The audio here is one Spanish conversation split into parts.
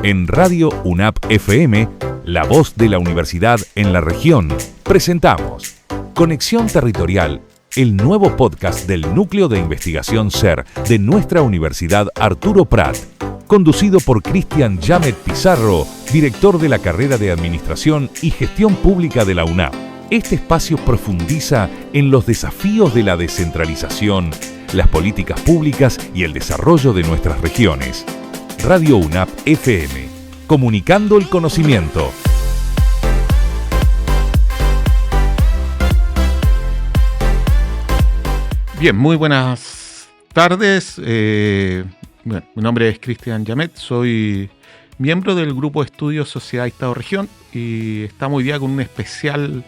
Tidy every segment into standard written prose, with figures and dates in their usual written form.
En Radio UNAP FM, la voz de la universidad en la región, presentamos Conexión Territorial, el nuevo podcast del Núcleo de Investigación SER de nuestra Universidad Arturo Prat, conducido por Cristian Yamet Pizarro, director de la carrera de Administración y Gestión Pública de la UNAP. Este espacio profundiza en los desafíos de la descentralización, las políticas públicas y el desarrollo de nuestras regiones. Radio UNAP FM, comunicando el conocimiento. Bien, muy buenas tardes. Mi nombre es Cristian Yamet, soy miembro del Grupo de Estudios Sociedad, Estado, Región y estamos hoy día con un especial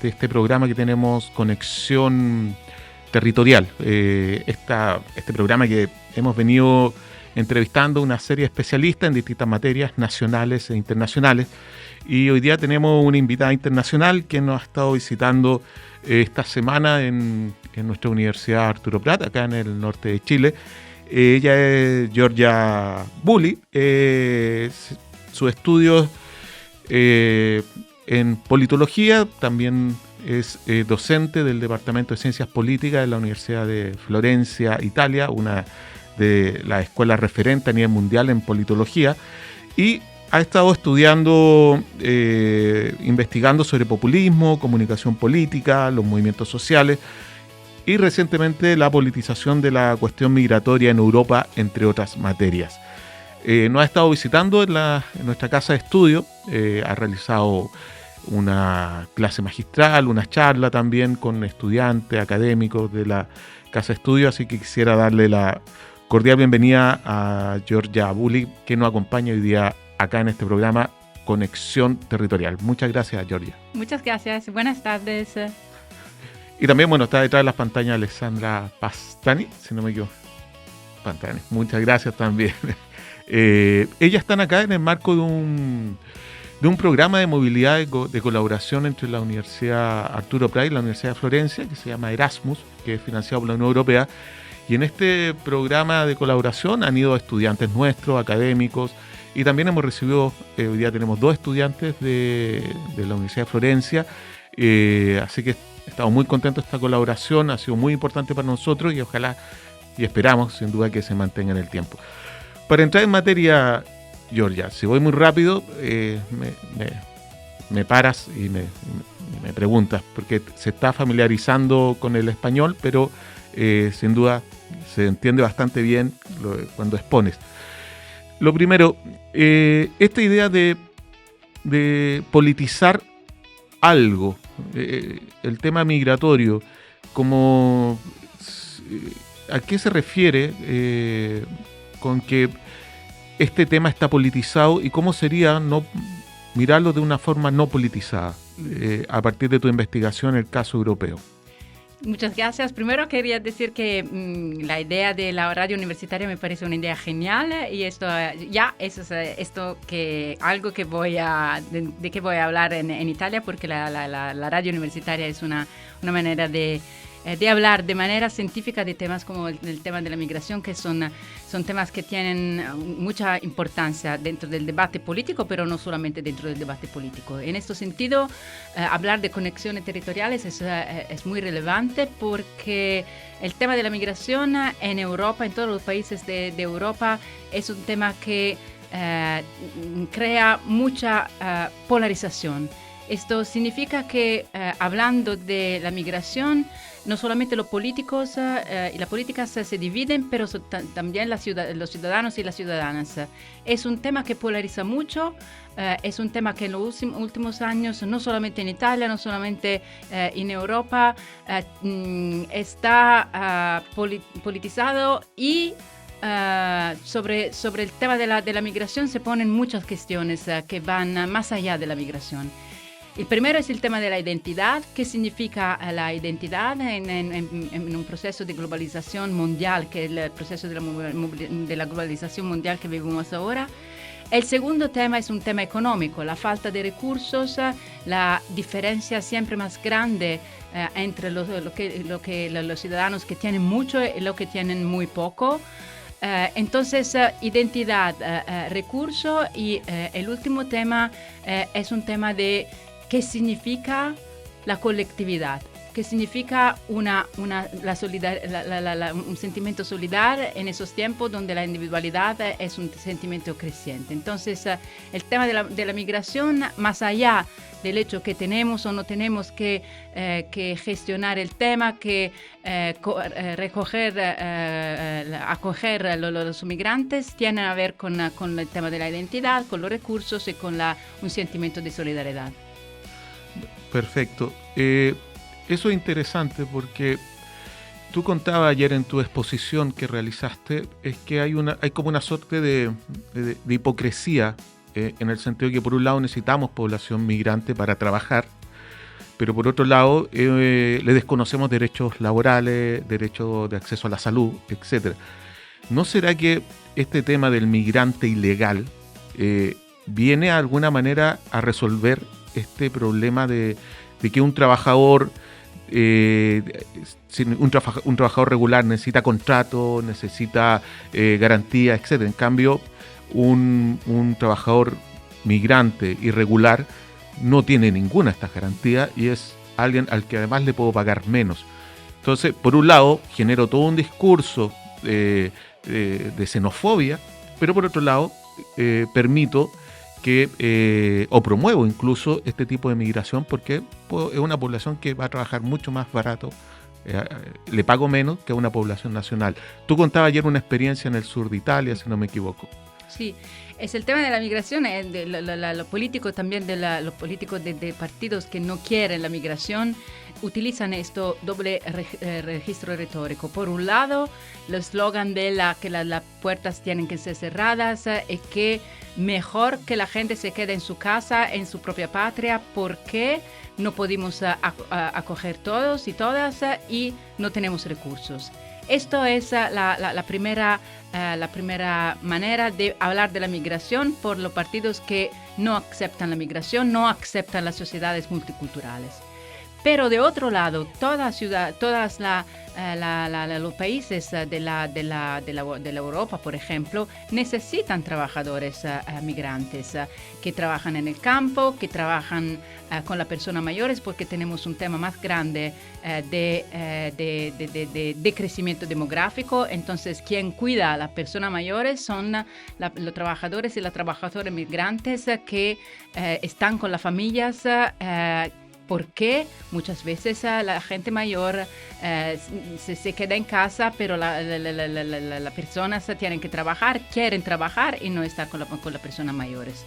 de este programa que tenemos, Conexión Territorial. Este programa que hemos venido entrevistando una serie de especialistas en distintas materias nacionales e internacionales, y hoy día tenemos una invitada internacional que nos ha estado visitando esta semana en nuestra Universidad Arturo Prat, acá en el norte de Chile. Ella es Georgia Bully. Sus estudios en politología, también es docente del Departamento de Ciencias Políticas de la Universidad de Florencia, Italia, una de las escuelas referentes a nivel mundial en politología, y ha estado estudiando, investigando sobre populismo, comunicación política, los movimientos sociales y recientemente la politización de la cuestión migratoria en Europa, entre otras materias. Nos ha estado visitando en nuestra casa de estudio, ha realizado una clase magistral, una charla también con estudiantes, académicos de la casa de estudio, así que quisiera darle la cordial bienvenida a Georgia Bully, que nos acompaña hoy día acá en este programa Conexión Territorial. Muchas gracias, Georgia. Muchas gracias, buenas tardes. Y también, está detrás de las pantallas Alessandra Pastani, si no me equivoco. Pastani, muchas gracias también. Ellas están acá en el marco de un programa de movilidad de colaboración entre la Universidad Arturo Prat y la Universidad de Florencia, que se llama Erasmus, que es financiado por la Unión Europea. Y en este programa de colaboración han ido estudiantes nuestros, académicos, y también hemos recibido, hoy día tenemos 2 estudiantes de la Universidad de Florencia, así que estamos muy contentos de esta colaboración, ha sido muy importante para nosotros y ojalá y esperamos sin duda que se mantenga en el tiempo. Para entrar en materia, Georgia, si voy muy rápido, me paras y me preguntas, porque se está familiarizando con el español, pero sin duda se entiende bastante bien cuando expones. Lo primero, esta idea de politizar algo, el tema migratorio, como ¿a qué se refiere con que este tema está politizado y cómo sería no mirarlo de una forma no politizada a partir de tu investigación en el caso europeo? Muchas gracias. Primero quería decir que la idea de la radio universitaria me parece una idea genial, y esto es esto que algo que de que voy a hablar en Italia, porque la radio universitaria es una manera de hablar de manera científica de temas como el tema de la migración, que son temas que tienen mucha importancia dentro del debate político, pero no solamente dentro del debate político. En este sentido, hablar de conexiones territoriales es muy relevante, porque el tema de la migración en Europa, en todos los países de Europa, es un tema que crea mucha polarización. Esto significa que hablando de la migración, no solamente los políticos y las políticas se dividen, pero también los ciudadanos y las ciudadanas. Es un tema que polariza mucho, es un tema que en los últimos años, no solamente en Italia, no solamente en Europa, está politizado, y sobre el tema de la migración se ponen muchas cuestiones que van más allá de la migración. El primero es el tema de la identidad. ¿Qué significa la identidad en un proceso de globalización mundial, que es el proceso de la globalización mundial que vivimos ahora? El segundo tema es un tema económico, la falta de recursos, la diferencia siempre más grande entre los ciudadanos que tienen mucho y los que tienen muy poco. Entonces, identidad, recurso y el último tema es un tema de qué significa la colectividad, qué significa un sentimiento solidario en esos tiempos donde la individualidad es un sentimiento creciente. Entonces, el tema de la migración, más allá del hecho que tenemos o no tenemos que gestionar el tema, que acoger a los migrantes, tiene a ver con el tema de la identidad, con los recursos y con un sentimiento de solidaridad. Perfecto. Eso es interesante porque tú contabas ayer en tu exposición que realizaste, es que hay como una suerte de hipocresía, en el sentido de que por un lado necesitamos población migrante para trabajar, pero por otro lado le desconocemos derechos laborales, derechos de acceso a la salud, etc. ¿No será que este tema del migrante ilegal viene de alguna manera a resolver este problema de que un trabajador regular necesita contrato, necesita garantía, etc.? En cambio, un trabajador migrante irregular no tiene ninguna de estas garantías y es alguien al que además le puedo pagar menos. Entonces, por un lado, genero todo un discurso de xenofobia, pero por otro lado, permito o promuevo incluso este tipo de migración porque es una población que va a trabajar mucho más barato, le pago menos que a una población nacional. Tú contabas ayer una experiencia en el sur de Italia, si no me equivoco. Sí, es el tema de la migración, los políticos también, los políticos de partidos que no quieren la migración, utilizan esto doble registro retórico. Por un lado, el eslogan de que las puertas tienen que ser cerradas y que mejor que la gente se quede en su casa, en su propia patria, porque no podemos acoger todos y todas y no tenemos recursos. Esto es la primera manera de hablar de la migración por los partidos que no aceptan la migración, no aceptan las sociedades multiculturales. Pero de otro lado, todos los países de la Europa, por ejemplo, necesitan trabajadores migrantes que trabajan en el campo, que trabajan con las personas mayores, porque tenemos un tema más grande de crecimiento demográfico. Entonces, quien cuida a las personas mayores son los trabajadores y las trabajadoras migrantes que están con las familias, porque muchas veces la gente mayor se queda en casa, pero las personas tienen que trabajar, quieren trabajar y no estar con las personas mayores.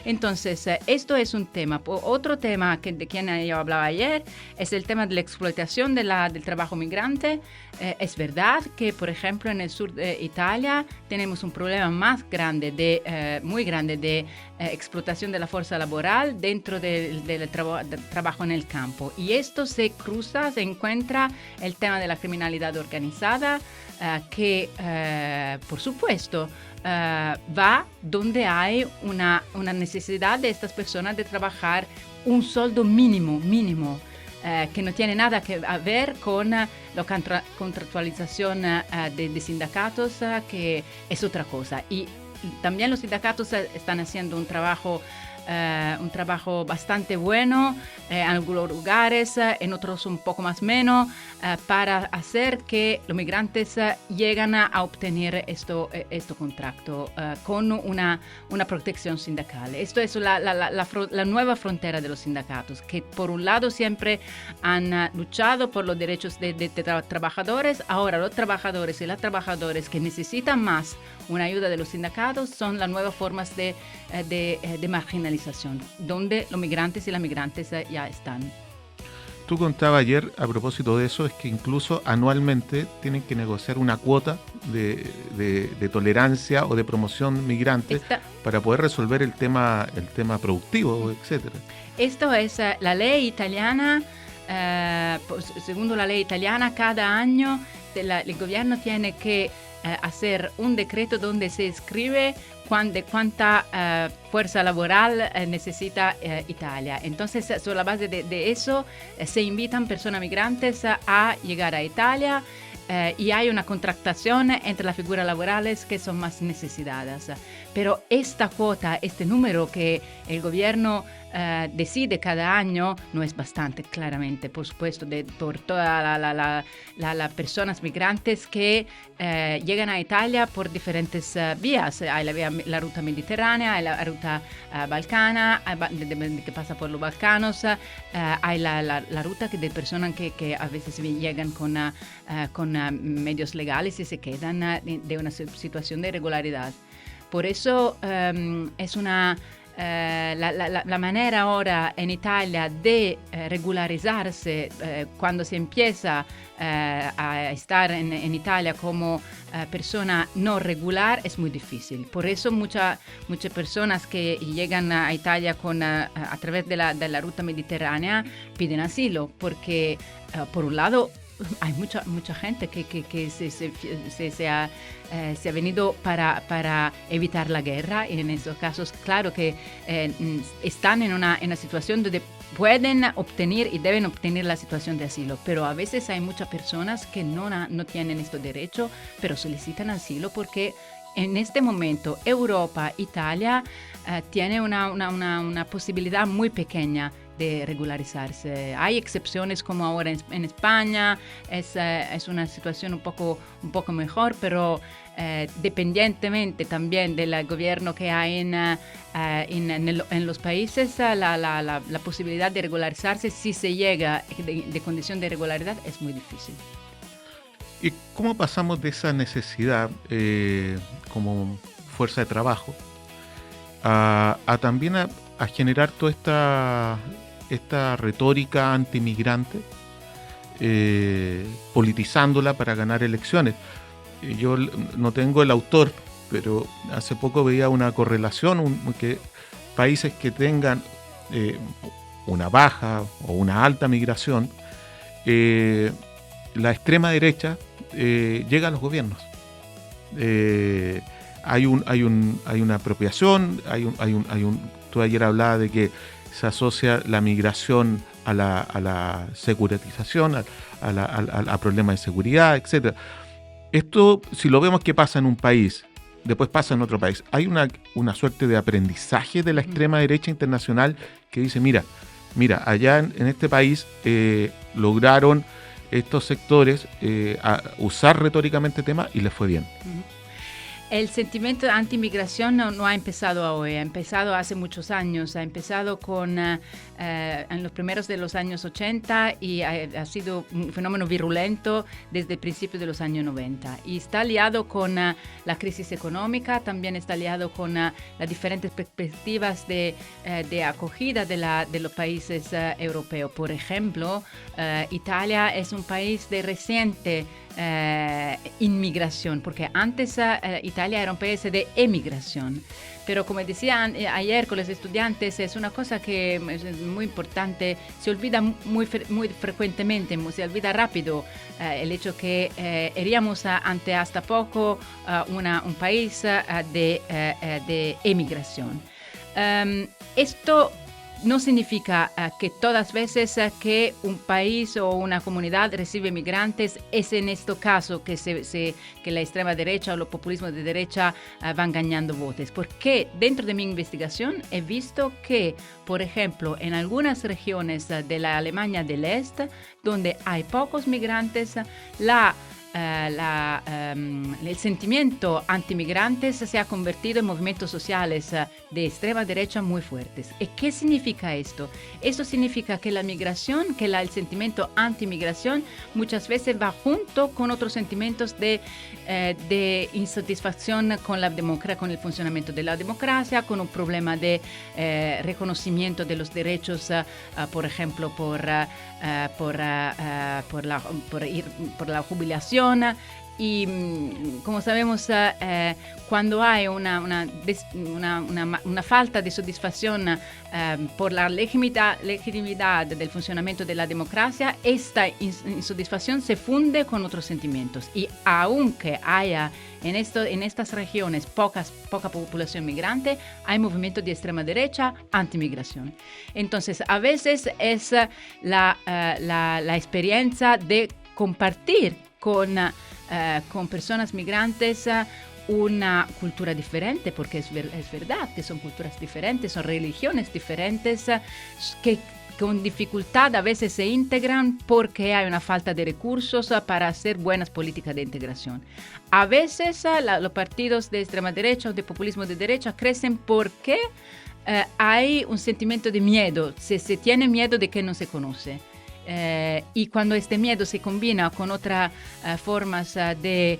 Entonces, esto es un tema. Otro tema de quien yo hablaba ayer es el tema de la explotación del trabajo migrante. Es verdad que, por ejemplo, en el sur de Italia tenemos un problema más grande, muy grande, de explotación de la fuerza laboral dentro del trabajo en el campo. Y esto se encuentra el tema de la criminalidad organizada, que, por supuesto, va donde hay una necesidad de estas personas de trabajar un sueldo mínimo, que no tiene nada que ver con la contractualización de sindicatos, que es otra cosa. Y también los sindicatos están haciendo un trabajo bastante bueno en algunos lugares, en otros un poco más menos, para hacer que los migrantes lleguen a obtener este contrato con una protección sindical. Esto es la nueva frontera de los sindicatos, que por un lado siempre han luchado por los derechos de trabajadores. Ahora los trabajadores y las trabajadoras que necesitan más una ayuda de los sindicatos son las nuevas formas de marginalización, donde los migrantes y las migrantes ya están. Tú contabas ayer, a propósito de eso, es que incluso anualmente tienen que negociar una cuota de tolerancia o de promoción migrante para poder resolver el tema productivo, etcétera. Esto es la ley italiana. Según la ley italiana, cada año el gobierno tiene que hacer un decreto donde se escribe de cuánta fuerza laboral necesita Italia. Entonces, sobre la base de eso, se invitan personas migrantes a llegar a Italia y hay una contractación entre las figuras laborales que son más necesitadas. Pero esta cuota, este número que el gobierno decide cada año no es bastante, claramente, por supuesto, por todas las personas migrantes que llegan a Italia por diferentes vías. Hay la ruta mediterránea, hay la ruta balcana, que pasa por los Balcanos, hay la ruta de personas que a veces llegan con medios legales y se quedan de una situación de irregularidad. Por eso es la manera ahora en Italia de regularizarse cuando se empieza a estar en Italia como persona no regular es muy difícil. Por eso muchas personas que llegan a Italia a través de la ruta mediterránea piden asilo, porque por un lado hay mucha gente que se ha venido para evitar la guerra, y en esos casos, claro que están en una situación donde pueden obtener y deben obtener la situación de asilo, pero a veces hay muchas personas que no tienen este derecho, pero solicitan asilo porque en este momento Europa, Italia, tiene una posibilidad muy pequeña de regularizarse. Hay excepciones como ahora en España, es una situación un poco mejor, pero dependientemente también del gobierno que hay en los países, la posibilidad de regularizarse, si se llega de condición de regularidad, es muy difícil. ¿Y cómo pasamos de esa necesidad como fuerza de trabajo a también a generar toda esta retórica antimigrante, politizándola para ganar elecciones? Yo no tengo el autor, pero hace poco veía una correlación, que países que tengan una baja o una alta migración, la extrema derecha llega a los gobiernos. Hay una apropiación, tú ayer hablabas de que se asocia la migración a la securitización, a problemas de seguridad, etc. Esto, si lo vemos que pasa en un país, después pasa en otro país, hay una suerte de aprendizaje de la extrema derecha internacional que dice, mira, allá en este país lograron estos sectores usar retóricamente temas y les fue bien. El sentimiento de antimigración no ha empezado hoy, ha empezado hace muchos años, ha empezado en los primeros de los años 80 y ha sido un fenómeno virulento desde el principio de los años 90. Y está liado con la crisis económica, también está liado con las diferentes perspectivas de acogida de los países europeos. Por ejemplo, Italia es un país de reciente inmigración, porque antes Italia era un país de emigración. Pero como decía ayer con los estudiantes, es una cosa que es muy importante, se olvida muy frecuentemente, se olvida rápido el hecho que éramos hasta poco un país de emigración. Esto no significa que todas veces que un país o una comunidad recibe migrantes es en este caso que la extrema derecha o los populismos de derecha van ganando votos. Porque dentro de mi investigación he visto que, por ejemplo, en algunas regiones de la Alemania del Este, donde hay pocos migrantes, el sentimiento antimigrantes se ha convertido en movimientos sociales de extrema derecha muy fuertes. ¿Y qué significa esto? Esto significa que la migración, el sentimiento antimigración muchas veces va junto con otros sentimientos de insatisfacción con el funcionamiento de la democracia, con un problema de reconocimiento de los derechos, por ejemplo, por la jubilación. Y como sabemos, cuando hay una falta de satisfacción por la legitimidad del funcionamiento de la democracia, esta insatisfacción se funde con otros sentimientos. Y aunque haya en estas regiones poca población migrante, hay movimientos de extrema derecha antimigración. Entonces, a veces es la experiencia de compartir con personas migrantes una cultura diferente, porque es verdad que son culturas diferentes, son religiones diferentes, que con dificultad a veces se integran porque hay una falta de recursos para hacer buenas políticas de integración. A veces los partidos de extrema derecha o de populismo de derecha crecen porque hay un sentimiento de miedo, se tiene miedo de que no se conoce. Y cuando este miedo se combina con otras formas de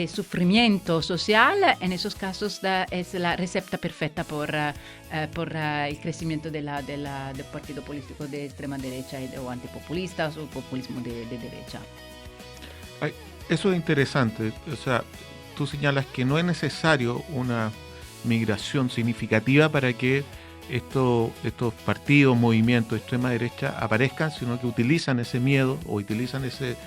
sufrimiento social, en esos casos es la receta perfecta por el crecimiento del partido político de extrema derecha o antipopulistas o populismo de derecha. Eso es interesante. O sea, tú señalas que no es necesario una migración significativa para que estos partidos, movimientos de extrema derecha aparezcan, sino que utilizan ese miedo o utilizan ese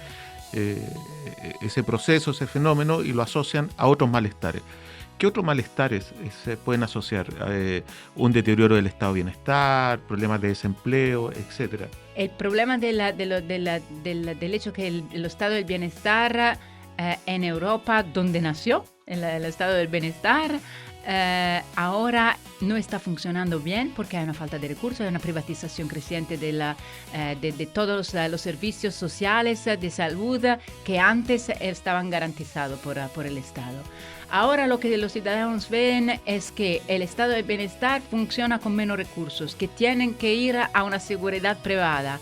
proceso, ese fenómeno y lo asocian a otros malestares. ¿Qué otros malestares se pueden asociar? Un deterioro del estado de bienestar, problemas de desempleo, etcétera. El problema del hecho que el estado del bienestar en Europa, donde nació el estado del bienestar, ahora no está funcionando bien porque hay una falta de recursos, hay una privatización creciente de todos los servicios sociales de salud que antes estaban garantizados por el Estado. Ahora lo que los ciudadanos ven es que el estado de bienestar funciona con menos recursos, que tienen que ir a una seguridad privada.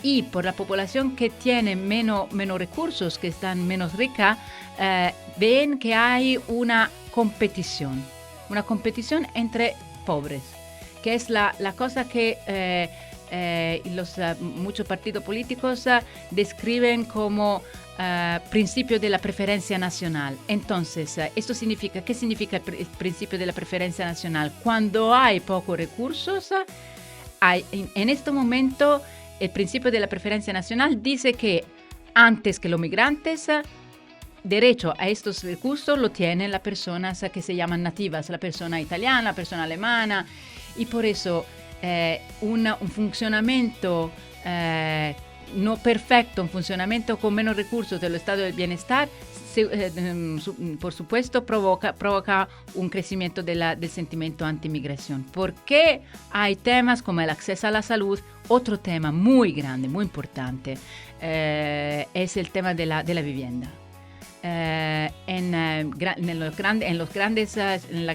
Y por la población que tiene menos recursos, que están menos rica, ven que hay una competición entre pobres, que es la cosa que muchos partidos políticos describen como principio de la preferencia nacional. Entonces, ¿esto significa? ¿Qué significa el principio de la preferencia nacional? Cuando hay pocos recursos, en este momento el principio de la preferencia nacional dice que antes que los migrantes, derecho a estos recursos lo tienen las personas que se llaman nativas, la persona italiana, la persona alemana, y por eso un funcionamiento no perfecto, un funcionamiento con menos recursos del estado del bienestar, por supuesto provoca un crecimiento del sentimiento antimigración. Porque hay temas como el acceso a la salud. Otro tema muy grande, muy importante, es el tema de la vivienda. En las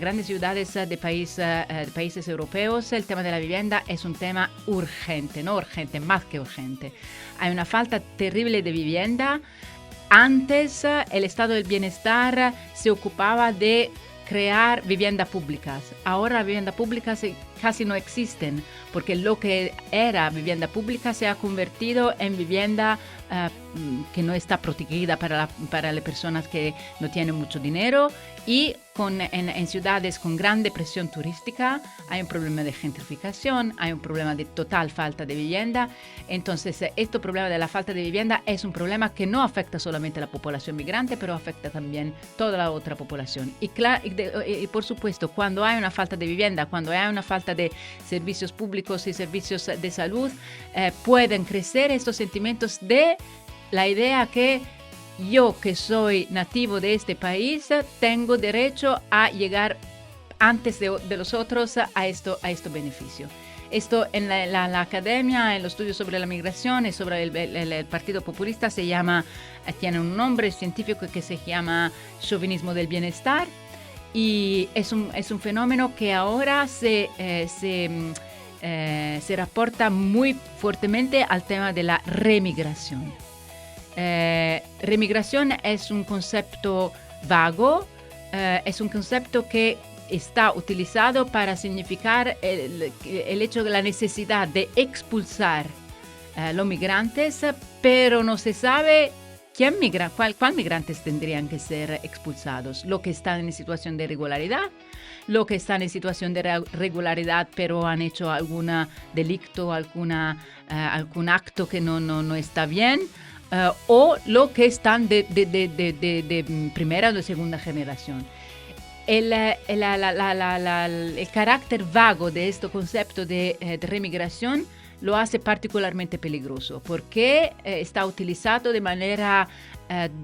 grandes ciudades de países europeos, el tema de la vivienda es un tema urgente, no urgente, más que urgente. Hay una falta terrible de vivienda. Antes el estado del bienestar se ocupaba de crear viviendas públicas. Ahora las viviendas públicas casi no existen, porque lo que era vivienda pública se ha convertido en vivienda que no está protegida para las personas que no tienen mucho dinero, y en ciudades con grande presión turística hay un problema de gentrificación, hay un problema de total falta de vivienda. Entonces, este problema de la falta de vivienda es un problema que no afecta solamente a la población migrante, pero afecta también toda la otra población. Y por supuesto, cuando hay una falta de vivienda, cuando hay una falta de servicios públicos y servicios de salud, pueden crecer estos sentimientos de la idea que yo, que soy nativo de este país, tengo derecho a llegar antes de los otros a estos beneficios. Esto en la academia, en los estudios sobre la migración y sobre el Partido Populista tiene un nombre científico que se llama chauvinismo del bienestar, y es un fenómeno que ahora se reporta muy fuertemente al tema de la remigración. Remigración es un concepto vago, es un concepto que está utilizado para significar el hecho de la necesidad de expulsar los migrantes, pero no se sabe quién migra, cuál migrantes tendrían que ser expulsados. Los que están en situación de irregularidad, los que están en situación de regularidad pero han hecho algún delicto, algún acto que no está bien, o los que están de primera o de segunda generación. El carácter vago de este concepto de remigración lo hace particularmente peligroso, porque está utilizado de manera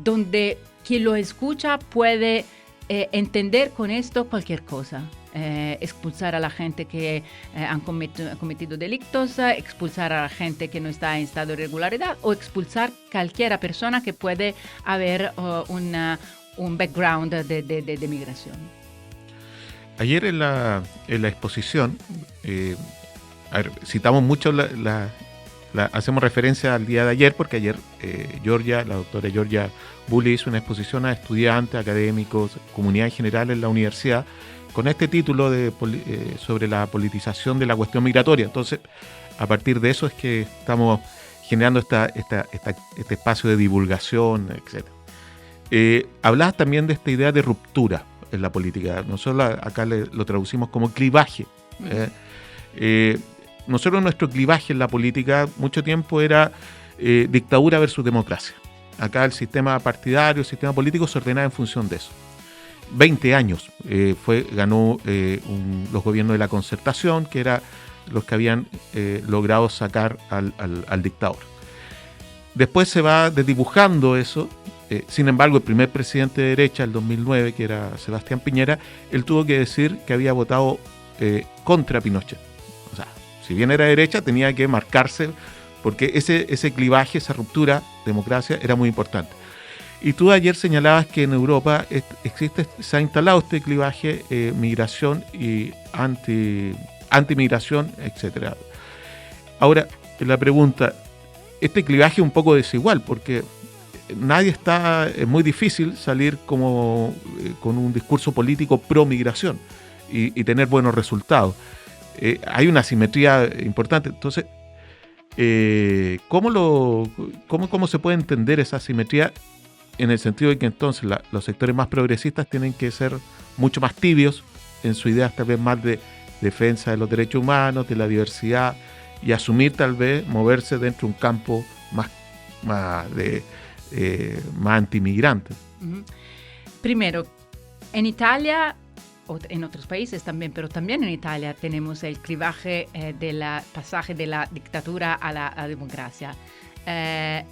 donde quien lo escucha puede entender con esto cualquier cosa. Expulsar a la gente que han cometido delitos, expulsar a la gente que no está en estado de irregularidad o expulsar cualquier persona que puede haber un background de migración. Ayer en la exposición, citamos mucho hacemos referencia al día de ayer, porque ayer la doctora Georgia Bully hizo una exposición a estudiantes, académicos, comunidad en general en la universidad, con este título sobre la politización de la cuestión migratoria. Entonces, a partir de eso es que estamos generando este espacio de divulgación, etc. Hablabas también de esta idea de ruptura en la política. Nosotros acá lo traducimos como clivaje. Nosotros nuestro clivaje en la política mucho tiempo era dictadura versus democracia. Acá el sistema partidario, el sistema político se ordenaba en función de eso. 20 años ganó los gobiernos de la Concertación, que eran los que habían logrado sacar al dictador. Después se va desdibujando eso. Sin embargo, el primer presidente de derecha, el 2009, que era Sebastián Piñera, él tuvo que decir que había votado contra Pinochet. O sea, si bien era de derecha, tenía que marcarse, porque ese clivaje, esa ruptura, democracia, era muy importante. Y tú ayer señalabas que en Europa se ha instalado este clivaje, migración y antimigración, etc. Ahora, la pregunta, este clivaje es un poco desigual, porque es muy difícil salir con un discurso político pro migración y tener buenos resultados. Hay una asimetría importante. Entonces, ¿cómo se puede entender esa asimetría? En el sentido de que entonces los sectores más progresistas tienen que ser mucho más tibios en su idea, tal vez más de defensa de los derechos humanos, de la diversidad, y asumir tal vez moverse dentro de un campo más antimigrante. Primero, en Italia, o en otros países también, pero también en Italia tenemos el clivaje del pasaje de la dictadura a la democracia.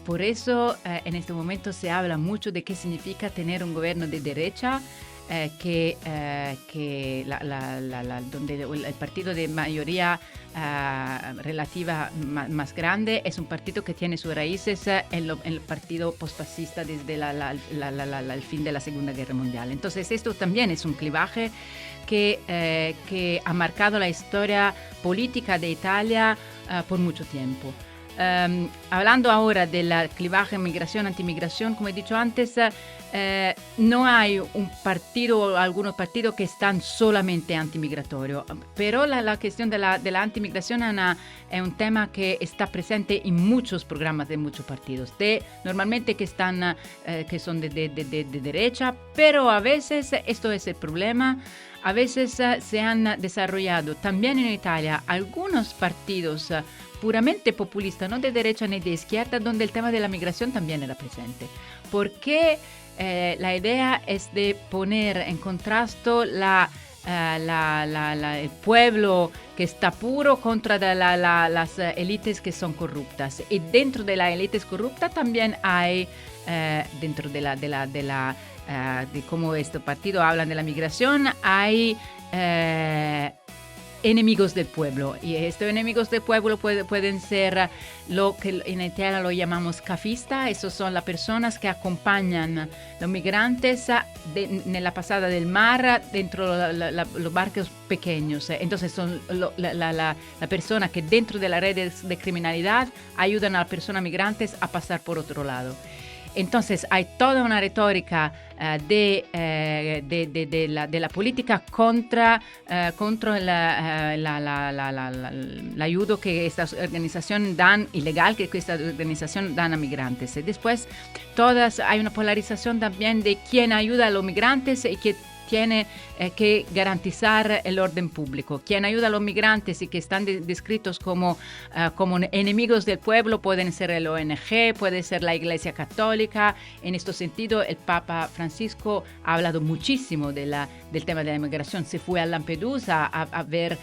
Por eso en este momento se habla mucho de qué significa tener un gobierno de derecha, donde el partido de mayoría relativa más grande es un partido que tiene sus raíces en el partido postfascista desde el fin de la Segunda Guerra Mundial. Entonces esto también es un clivaje que ha marcado la historia política de Italia por mucho tiempo. Hablando ahora del clivaje migración-antimigración, como he dicho antes, no hay un partido o algunos partidos que están solamente antimigratorio, pero la cuestión de la antimigración es un tema que está presente en muchos programas de muchos partidos, normalmente que son de derecha, pero a veces esto es el problema. A veces se han desarrollado también en Italia algunos partidos puramente populistas, no de derecha ni de izquierda, donde el tema de la migración también era presente. Porque la idea es de poner en contraste el pueblo que está puro contra las élites que son corruptas. Y dentro de las élites corruptas también hay, dentro de cómo este partido hablan de la migración, hay enemigos del pueblo, y estos enemigos del pueblo pueden ser lo que en Italia lo llamamos cafista. Esos son las personas que acompañan a los migrantes en la pasada del mar dentro de los barcos pequeños. Entonces son la persona que dentro de las redes de criminalidad ayudan a las personas migrantes a pasar por otro lado. Entonces hay toda una retórica de la política contra el ayuda que estas organizaciones dan, ilegal que estas organizaciones dan a migrantes. Y después hay una polarización también de quién ayuda a los migrantes y tiene que garantizar el orden público. Quien ayuda a los migrantes y que están descritos como enemigos del pueblo pueden ser el ONG, puede ser la Iglesia Católica. En este sentido, el Papa Francisco ha hablado muchísimo del tema de la inmigración. Se fue a Lampedusa a ver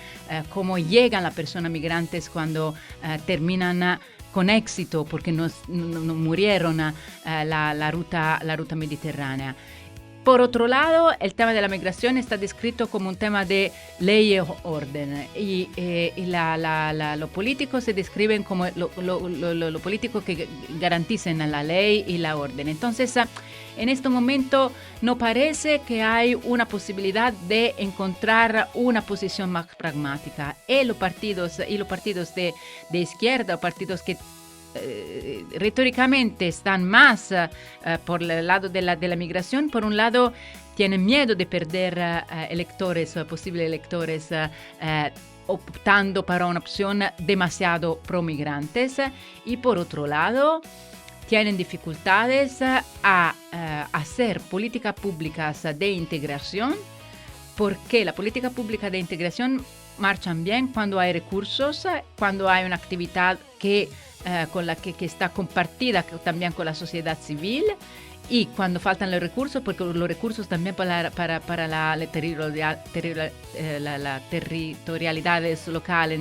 cómo llegan las personas migrantes cuando terminan con éxito porque no murieron la ruta mediterránea. Por otro lado, el tema de la migración está descrito como un tema de ley y orden, y los políticos se describen como los políticos que garantizan la ley y la orden. Entonces, en este momento no parece que hay una posibilidad de encontrar una posición más pragmática. Y los partidos de izquierda, partidos que retóricamente están más por el lado de la migración, por un lado tienen miedo de perder posibles electores, optando para una opción demasiado pro-migrantes, y por otro lado tienen dificultades a hacer políticas públicas de integración, porque la política pública de integración marchan bien cuando hay recursos, cuando hay una actividad que está compartida también con la sociedad civil, y cuando faltan los recursos, porque los recursos también para las territorialidades locales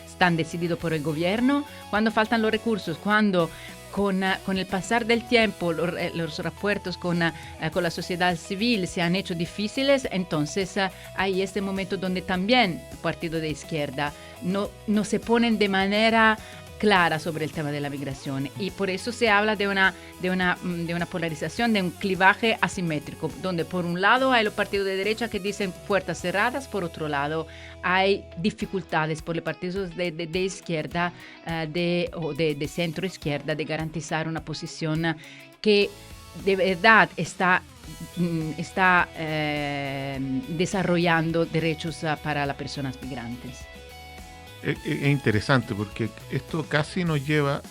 están decididos por el gobierno. Cuando faltan los recursos, cuando con el pasar del tiempo los repuestos con la sociedad civil se han hecho difíciles, entonces hay este momento donde también el partido de izquierda no se ponen de manera clara sobre el tema de la migración, y por eso se habla de una polarización, de un clivaje asimétrico, donde por un lado hay los partidos de derecha que dicen puertas cerradas, por otro lado hay dificultades por los partidos de izquierda o de centro izquierda de garantizar una posición que de verdad está desarrollando derechos para las personas migrantes. Es interesante porque esto casi nos lleva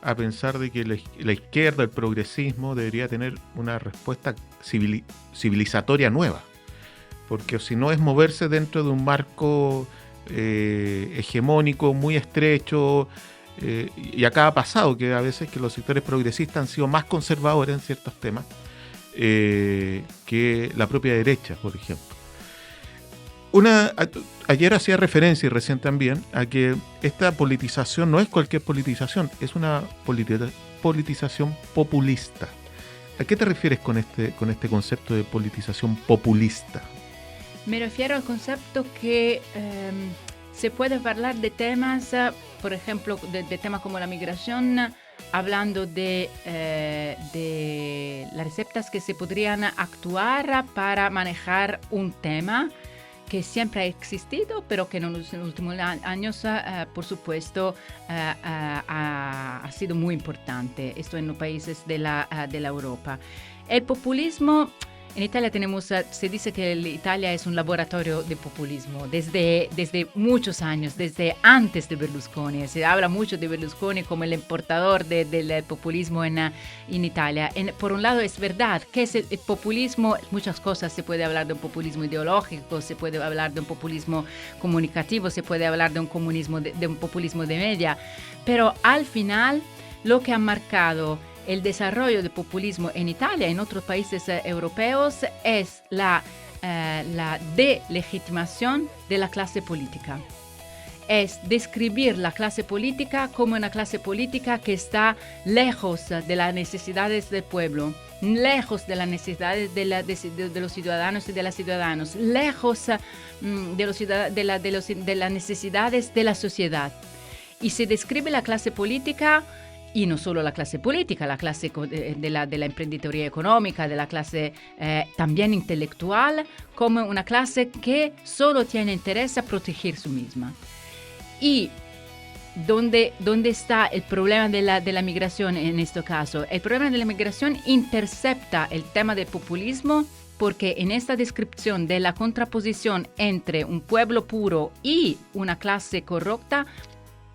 a pensar de que la izquierda, el progresismo, debería tener una respuesta civilizatoria nueva, porque si no es moverse dentro de un marco hegemónico muy estrecho, y acá ha pasado que a veces que los sectores progresistas han sido más conservadores en ciertos temas que la propia derecha, por ejemplo. Ayer hacía referencia, y recién también, a que esta politización no es cualquier politización, es una politización populista. ¿A qué te refieres con este concepto de politización populista? Me refiero al concepto que se puede hablar de temas, por ejemplo, de temas como la migración, hablando de las recetas que se podrían actuar para manejar un tema que siempre ha existido, pero que en los últimos años, por supuesto, ha sido muy importante. Esto en los países de la Europa. El populismo, en Italia se dice que Italia es un laboratorio de populismo desde muchos años, desde antes de Berlusconi. Se habla mucho de Berlusconi como el importador del populismo en Italia. Por un lado es verdad que es el populismo, muchas cosas, se puede hablar de un populismo ideológico, se puede hablar de un populismo comunicativo, se puede hablar de un populismo de media, pero al final lo que ha marcado el desarrollo del populismo en Italia y en otros países europeos es la delegitimación de la clase política. Es describir la clase política como una clase política que está lejos de las necesidades del pueblo, lejos de las necesidades de los ciudadanos y de las ciudadanas, lejos de las necesidades de la sociedad. Y se describe la clase política, y no solo la clase política, la clase de la emprenditoría económica, de la clase también intelectual, como una clase que solo tiene interés a proteger su misma. Y ¿dónde está el problema de la migración en este caso? El problema de la migración intercepta el tema del populismo, porque en esta descripción de la contraposición entre un pueblo puro y una clase corrupta,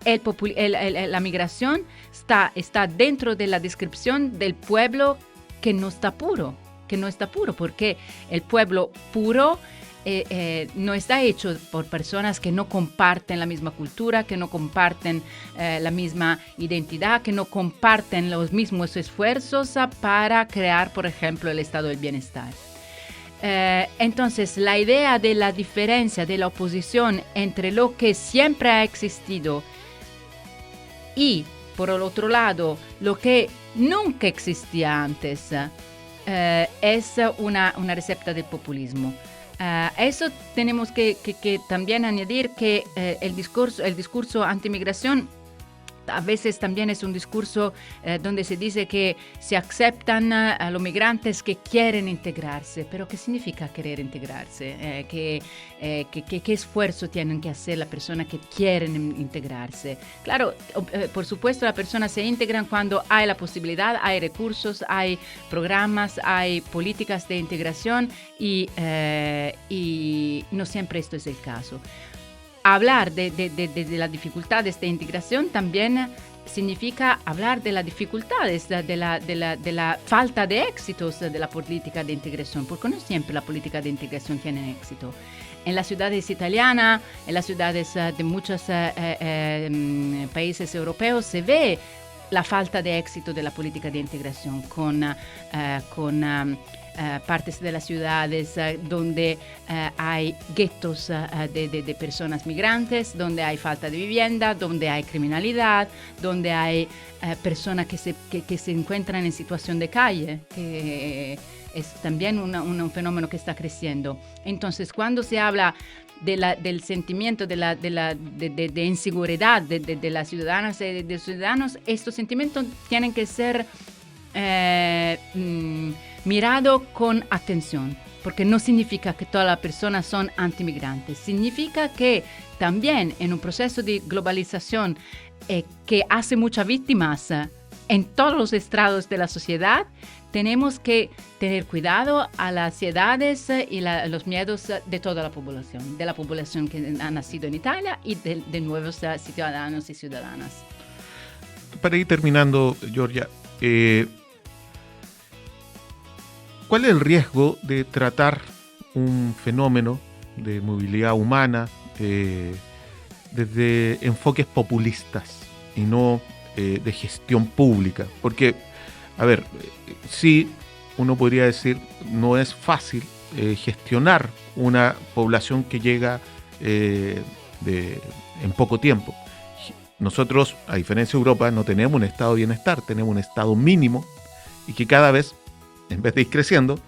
la migración está dentro de la descripción del pueblo que no está puro, que no está puro, porque el pueblo puro no está hecho por personas que no comparten la misma cultura, que no comparten la misma identidad, que no comparten los mismos esfuerzos para crear, por ejemplo, el estado del bienestar. Entonces, la idea de la diferencia, de la oposición entre lo que siempre ha existido y, por el otro lado, lo que nunca existía antes, es una receta del populismo. Eso tenemos que también añadir que el discurso anti-migración a veces también es un discurso donde se dice que se aceptan a los migrantes que quieren integrarse, pero ¿qué significa querer integrarse? ¿Qué esfuerzo tienen que hacer las personas que quieren integrarse? Claro, por supuesto, las personas se integran cuando hay la posibilidad, hay recursos, hay programas, hay políticas de integración y no siempre esto es el caso. Hablar de las dificultades de integración también significa hablar de las dificultades, de la falta de éxitos de la política de integración, porque no siempre la política de integración tiene éxito. En las ciudades italianas, en las ciudades de muchos países europeos se ve la falta de éxito de la política de integración con partes de las ciudades donde hay guetos de personas migrantes, donde hay falta de vivienda, donde hay criminalidad, donde hay personas que se encuentran en situación de calle, que es también un fenómeno que está creciendo. Entonces, cuando se habla del sentimiento de inseguridad de las ciudadanas y de los ciudadanos, estos sentimientos tienen que ser mirado con atención, porque no significa que todas las personas son antimigrantes, significa que también en un proceso de globalización que hace muchas víctimas en todos los estrados de la sociedad, tenemos que tener cuidado a las ansiedades y los miedos de toda la población que ha nacido en Italia y de nuevos ciudadanos y ciudadanas. Para ir terminando, Giorgia, ¿cuál es el riesgo de tratar un fenómeno de movilidad humana desde enfoques populistas y no de gestión pública? Porque, a ver, sí, uno podría decir, no es fácil gestionar una población que llega en poco tiempo. Nosotros, a diferencia de Europa, no tenemos un estado de bienestar, tenemos un estado mínimo y que cada vez, en vez de ir creciendo,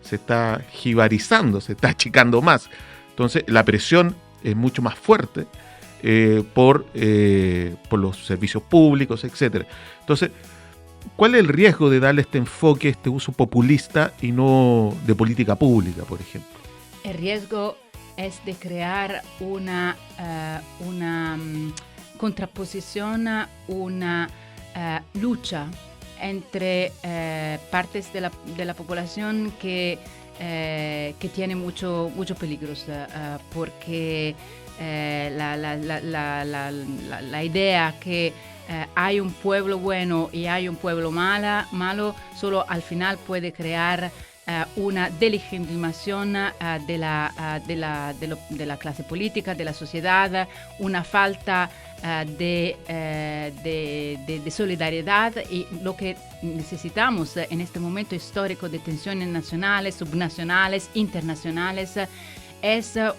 se está jibarizando, se está achicando más. Entonces, la presión es mucho más fuerte por los servicios públicos, etc. Entonces, ¿cuál es el riesgo de darle este enfoque, este uso populista y no de política pública, por ejemplo? El riesgo es de crear una contraposición, una lucha entre partes de la población que tiene mucho peligros, porque la idea que hay un pueblo bueno y hay un pueblo malo solo al final puede crear una delegitimación de la clase política, de la sociedad, una falta de solidaridad, y lo que necesitamos en este momento histórico de tensiones nacionales, subnacionales, internacionales, es la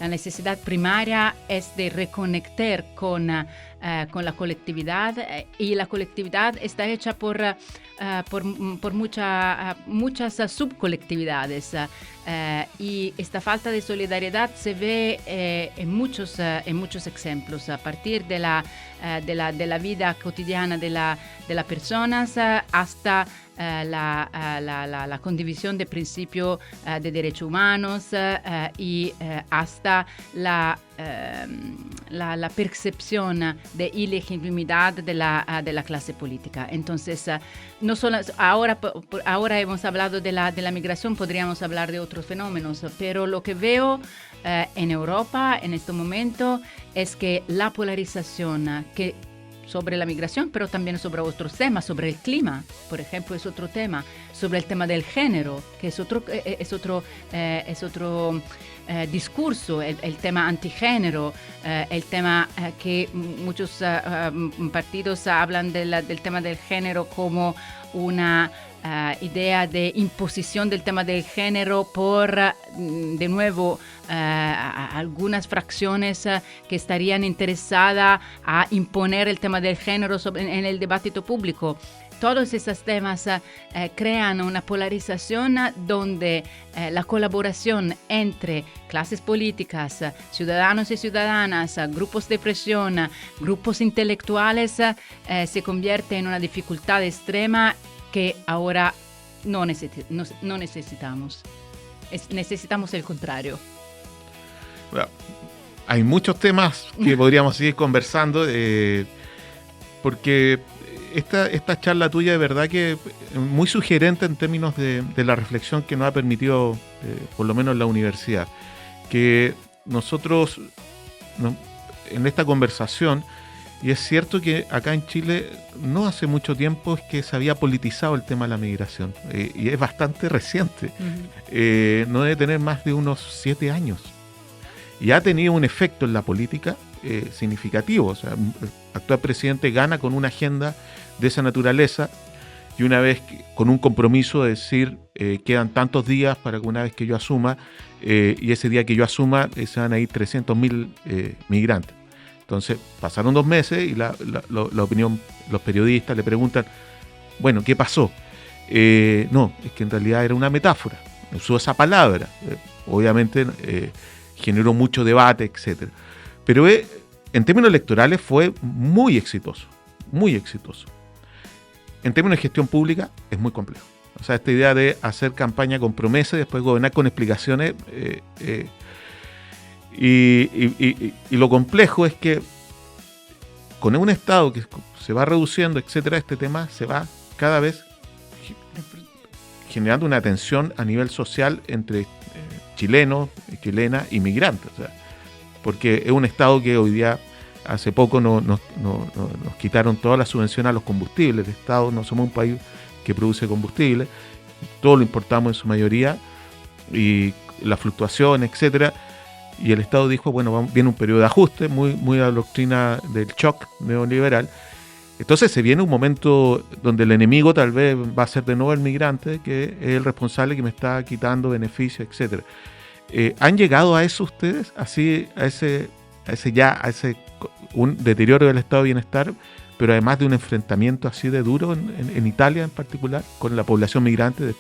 necesidad primaria es de reconectar con la colectividad, y la colectividad está hecha por muchas subcolectividades, y esta falta de solidaridad se ve en muchos ejemplos, a partir de la vida cotidiana de las personas hasta la condivisión de principios de derechos humanos, y hasta la percepción de ilegitimidad de la clase política. Entonces, no solo ahora hemos hablado de la migración, podríamos hablar de otros fenómenos, pero lo que veo en Europa en este momento es que la polarización que sobre la migración, pero también sobre otros temas, sobre el clima, por ejemplo, es otro tema, sobre el tema del género, que es otro discurso, el tema antigénero, el tema que muchos partidos hablan del tema del género como una idea de imposición del tema del género por, de nuevo, algunas fracciones que estarían interesadas a imponer el tema del género en el debate público. Todos esos temas crean una polarización donde la colaboración entre clases políticas, ciudadanos y ciudadanas, grupos de presión, grupos intelectuales, se convierte en una dificultad extrema que ahora no necesitamos. Necesitamos el contrario. Bueno, hay muchos temas que podríamos seguir conversando, porque esta charla tuya de verdad que es muy sugerente en términos de la reflexión que nos ha permitido, por lo menos en la universidad, que nosotros en esta conversación, y es cierto que acá en Chile no hace mucho tiempo es que se había politizado el tema de la migración, y es bastante reciente. No debe tener más de unos 7 años, y ha tenido un efecto en la política significativo. O sea, el actual presidente gana con una agenda de esa naturaleza, y una vez con un compromiso de decir quedan tantos días para que una vez que yo asuma, y ese día que yo asuma se van a ir 300.000 migrantes. Entonces pasaron 2 meses y la opinión, los periodistas le preguntan, bueno, ¿qué pasó? No, es que en realidad era una metáfora, usó esa palabra, obviamente generó mucho debate, etcétera. Pero en términos electorales fue muy exitoso, muy exitoso. En términos de gestión pública es muy complejo. O sea, esta idea de hacer campaña con promesas y después gobernar con explicaciones, y lo complejo es que con un Estado que se va reduciendo, etcétera, este tema se va cada vez generando una tensión a nivel social entre chilenos, chilenas y migrantes. O sea, porque es un Estado que hoy día, hace poco nos quitaron toda la subvención a los combustibles. El Estado, no somos un país que produce combustible, todo lo importamos en su mayoría, y la fluctuación, etcétera. Y el Estado dijo, bueno, viene un periodo de ajuste, muy a la doctrina del shock neoliberal. Entonces se viene un momento donde el enemigo tal vez va a ser de nuevo el migrante, que es el responsable que me está quitando beneficios, etcétera. ¿Han llegado a eso ustedes? Así, a ese un deterioro del estado de bienestar, pero además de un enfrentamiento así de duro en Italia en particular, con la población migrante.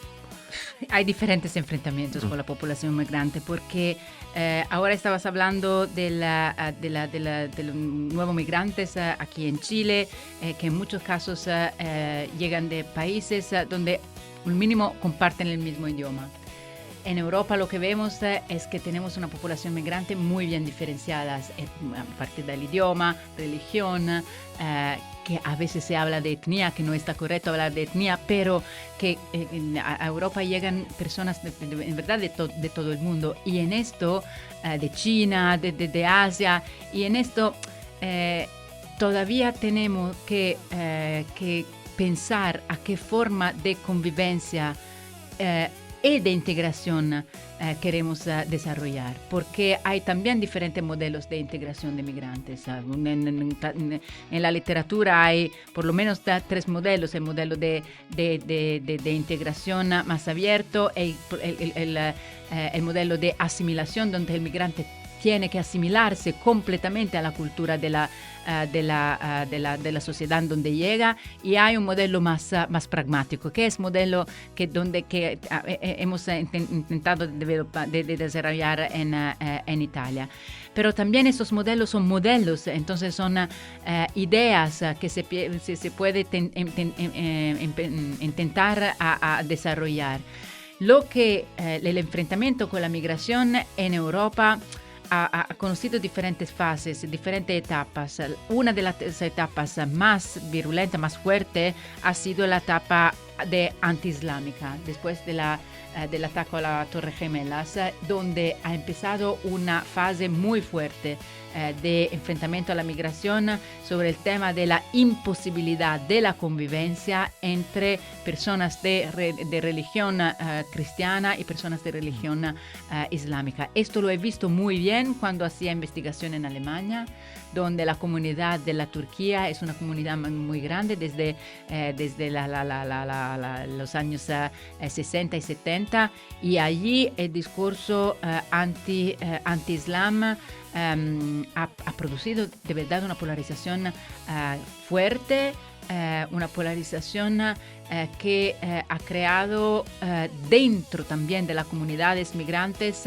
Hay diferentes enfrentamientos con la población migrante, porque ahora estabas hablando de los nuevos migrantes aquí en Chile, que en muchos casos llegan de países donde al mínimo comparten el mismo idioma. En Europa lo que vemos es que tenemos una población migrante muy bien diferenciada a partir del idioma, religión, que a veces se habla de etnia, que no está correcto hablar de etnia, pero que a Europa llegan personas en verdad de todo el mundo, y en esto, de China, de Asia, y en esto todavía tenemos que pensar a qué forma de convivencia y de integración queremos desarrollar, porque hay también diferentes modelos de integración de migrantes. En la literatura hay por lo menos 3 modelos: el modelo de integración más abierto, el modelo de asimilación, donde el migrante tiene que asimilarse completamente a la cultura de la sociedad donde llega, y hay un modelo más pragmático, que es modelo que hemos intentado de desarrollar en Italia. Pero también esos modelos son modelos, entonces son ideas que se puede intentar a desarrollar. Lo que el enfrentamiento con la migración en Europa ha conocido diferentes fases, diferentes etapas. Una de las etapas más virulenta, más fuerte, ha sido la etapa de antiislámica, después del ataque a la Torre Gemelas, donde ha empezado una fase muy fuerte de enfrentamiento a la migración sobre el tema de la imposibilidad de la convivencia entre personas de religión cristiana y personas de religión islámica. Esto lo he visto muy bien cuando hacía investigación en Alemania, donde la comunidad de la Turquía es una comunidad muy grande desde los años 60 y 70, y allí el discurso anti-islam ha producido de verdad una polarización fuerte, una polarización que ha creado dentro también de las comunidades migrantes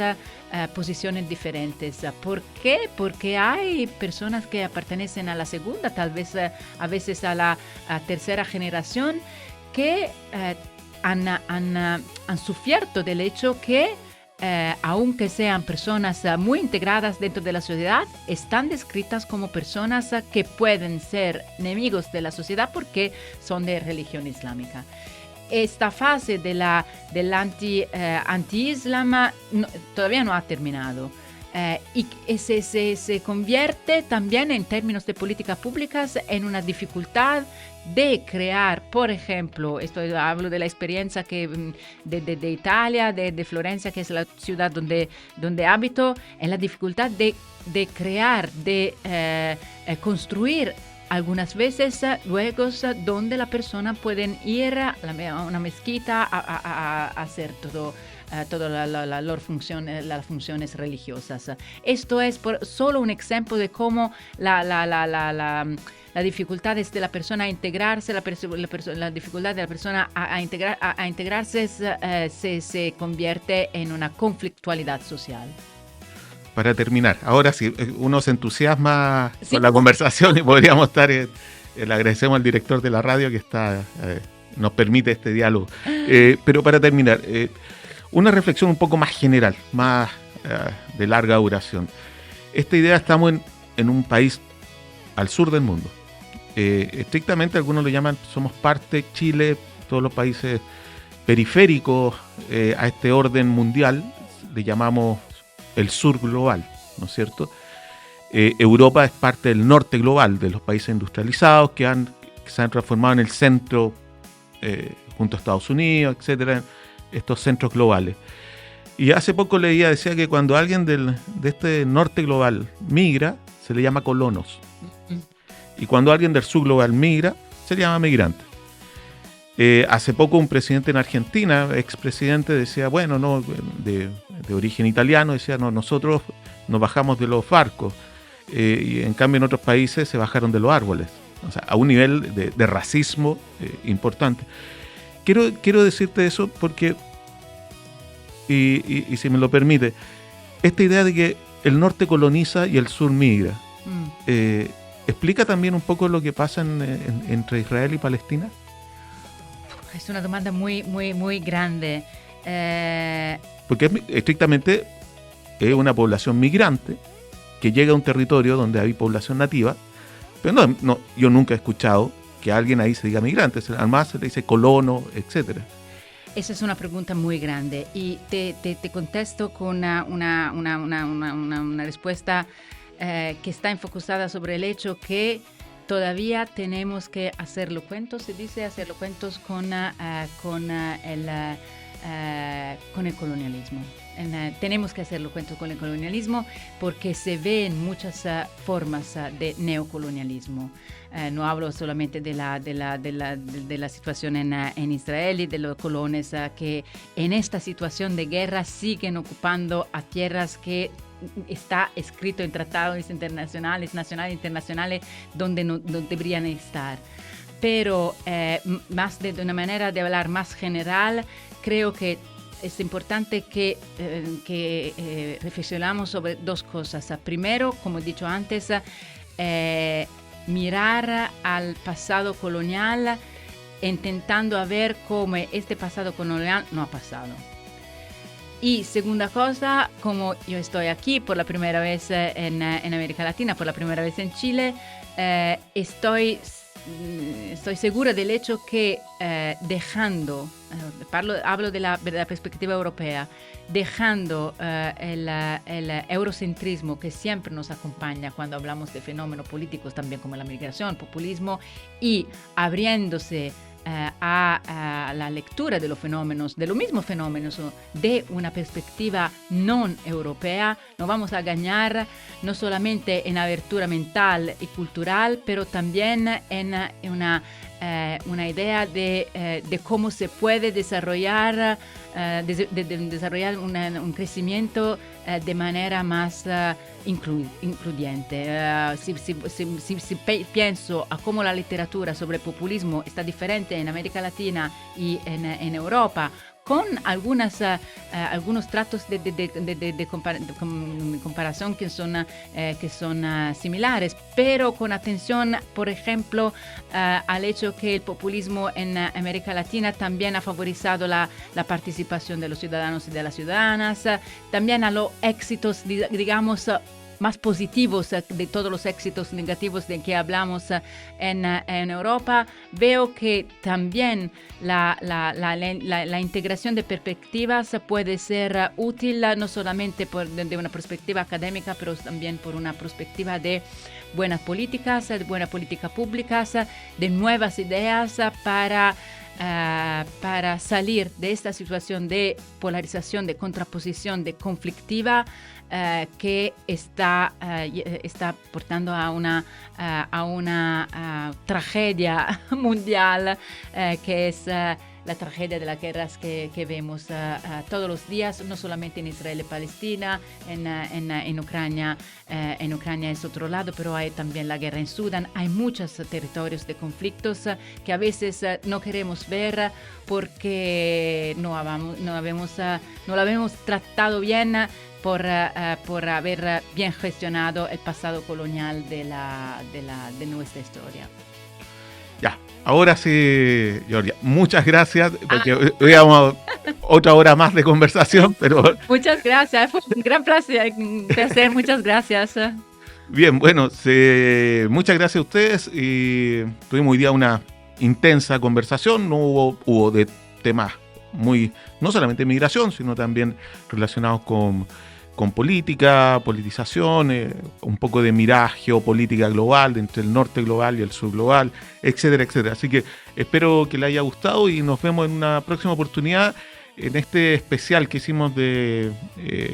posiciones diferentes. ¿Por qué? Porque hay personas que pertenecen a la segunda, tal vez a veces a la tercera generación, que han sufierto del hecho que aunque sean personas muy integradas dentro de la sociedad, están descritas como personas que pueden ser enemigos de la sociedad porque son de religión islámica. Esta fase del anti-islam todavía no ha terminado. Y se convierte también en términos de políticas públicas en una dificultad de crear, por ejemplo, hablo de la experiencia de Italia, de Florencia, que es la ciudad donde habito, en la dificultad de crear, de construir algunas veces luegos donde la persona pueden ir a una mezquita a hacer todas las funciones religiosas. Esto es solo un ejemplo de cómo la dificultad es de la persona a integrarse, la dificultad de la persona a integrarse se convierte en una conflictualidad social. Para terminar, ahora sí, uno se entusiasma con la conversación y podríamos estar, le agradecemos al director de la radio que nos permite este diálogo. Pero para terminar, una reflexión un poco más general, más de larga duración. Esta idea, estamos en un país al sur del mundo. Estrictamente algunos lo llaman, somos parte, Chile, todos los países periféricos a este orden mundial, le llamamos el sur global, ¿no es cierto? Europa es parte del norte global, de los países industrializados que se han transformado en el centro junto a Estados Unidos, etcétera, estos centros globales. Y hace poco decía que cuando alguien de este norte global migra, se le llama colonos. Y cuando alguien del sur global migra, se le llama migrante. Hace poco un presidente en Argentina, expresidente, decía, bueno, no, de origen italiano, decía, no, nosotros nos bajamos de los barcos. Y en cambio en otros países se bajaron de los árboles. O sea, a un nivel de racismo importante. Quiero decirte eso porque, y si me lo permite, esta idea de que el norte coloniza y el sur migra, ¿explica también un poco lo que pasa entre Israel y Palestina? Es una demanda muy, muy, muy grande. Porque estrictamente es una población migrante que llega a un territorio donde hay población nativa, pero no, yo nunca he escuchado que alguien ahí se diga migrante, además se le dice colono, etcétera. Esa es una pregunta muy grande y te contesto con una respuesta que está enfocada sobre el hecho que todavía tenemos que hacerlo cuentos, se dice hacerlo cuentos con el colonialismo. Tenemos que hacerlo cuentos con el colonialismo porque se ven muchas formas de neocolonialismo. No hablo solamente de la situación en Israel y de los colones que en esta situación de guerra siguen ocupando a tierras que está escrito en tratados internacionales, nacionales e internacionales, donde no deberían estar. Pero más de una manera de hablar más general, creo que es importante que reflexionamos sobre dos cosas. Primero, como he dicho antes, mirar al pasado colonial intentando ver cómo este pasado colonial no ha pasado. Y segunda cosa, como yo estoy aquí por la primera vez en América Latina, por la primera vez en Chile, estoy estoy segura del hecho que hablo de la perspectiva europea, dejando el eurocentrismo que siempre nos acompaña cuando hablamos de fenómenos políticos también como la migración, populismo, y abriéndose a la lectura de los mismos fenómenos, de una perspectiva no europea, nos vamos a ganar no solamente en abertura mental y cultural, pero también en una idea de cómo se puede desarrollar, desarrollar un crecimiento de manera más incluyente. Si pienso a cómo la literatura sobre populismo está diferente en América Latina y en Europa, con algunos tratos de comparación que son similares, pero con atención, por ejemplo, al hecho que el populismo en América Latina también ha favorizado la participación de los ciudadanos y de las ciudadanas, también a los éxitos, digamos, más positivos de todos los éxitos negativos de que hablamos en Europa. Veo que también la integración de perspectivas puede ser útil no solamente de una perspectiva académica, pero también por una perspectiva de buenas políticas públicas, de nuevas ideas para salir de esta situación de polarización, de contraposición, de conflictiva, que está portando a una tragedia mundial, que es la tragedia de las guerras que vemos todos los días, no solamente en Israel y Palestina, en Ucrania es otro lado, pero hay también la guerra en Sudán. Hay muchos territorios de conflictos que a veces no queremos ver porque no lo habíamos tratado bien, por haber bien gestionado el pasado colonial de nuestra historia. Ya, ahora sí, Georgia, muchas gracias, porque íbamos otra hora más de conversación, pero... Muchas gracias, fue un gran placer, muchas gracias. Bien, bueno, muchas gracias a ustedes, y tuvimos hoy día una intensa conversación, hubo de temas no solamente de migración, sino también relacionados con política, politización, un poco de mirada geopolítica global, entre el norte global y el sur global, etcétera, etcétera. Así que espero que les haya gustado y nos vemos en una próxima oportunidad en este especial que hicimos de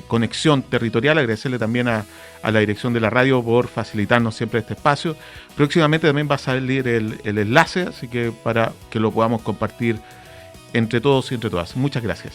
conexión territorial. Agradecerle también a la dirección de la radio por facilitarnos siempre este espacio. Próximamente también va a salir el enlace, así que para que lo podamos compartir entre todos y entre todas. Muchas gracias.